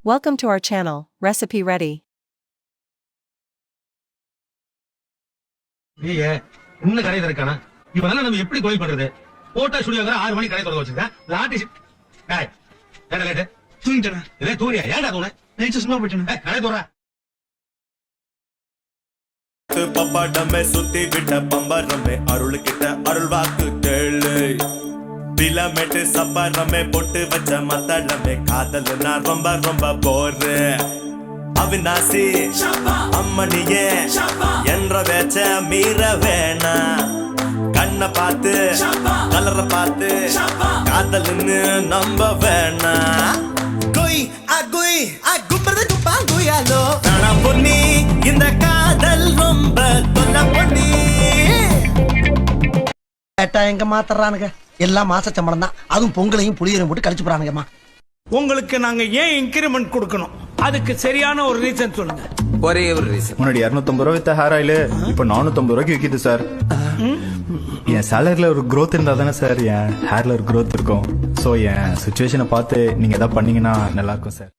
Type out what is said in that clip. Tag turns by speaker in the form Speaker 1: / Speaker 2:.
Speaker 1: Welcome to our channel, Recipe Ready.
Speaker 2: ஏய் இன்னும் கடை திறக்கானா இவனால நம்ம எப்படி கோயில் பண்றது போட்டோ ஸ்டுடியோங்கற 6 மணி கடை திறந்து வச்சிருக்கேன் லாட்டி டேய் ஏடா லேட் தூங்கிட்டேனா இல்ல தூரியா ஏடா தூணே நைட் சும்மா போய்ட்டேன் கடை தோறா
Speaker 3: பப்பாடமே சுத்தி விட்ட பம்பரமே அருள் கிட்ட அருள் வாக்கு கேளு பிலமெட்டு சப்பரமே பொட்டு வச்ச மத்தளமே காதல் நான் ரொம்ப ரொம்ப போரு அவினாசி அம்மனியே என்ற வேச்ச மீற வேணா கண்ண பார்த்து கலர பார்த்து காதல்னு நம்ப வேணா குய் அகுய் அகுப்ரது குப்பா குயாலோ நானா பொன்னி இந்த காதல் ரொம்ப தொல்ல பொன்னி
Speaker 4: ஏட்டா எங்க மாத்தறானுங்க எல்லாம் மாச சம்பளம் தான் அதுவும் பொங்கலையும் புளியரையும் போட்டு கழிச்சு போறானுங்கம்மா
Speaker 5: உங்களுக்கு நாங்க ஏன் இன்கிரிமெண்ட் கொடுக்கணும் அதுக்கு சரியான ஒரு ரீசன் சொல்லுங்க
Speaker 6: ஒரே ஒரு ரீசன்
Speaker 7: முன்னாடி 250 ரூபா வித்த ஹேர் ஆயில் இப்ப 450 ரூபாய்க்கு விக்குது சார் என் சேலரில ஒரு growth இருந்தா தானே சார் என் ஹேர்ல ஒரு growth இருக்கும் சோ என் சுச்சுவேஷனை பார்த்து நீங்க ஏதாவது பண்ணீங்கன்னா நல்லா இருக்கும் சார்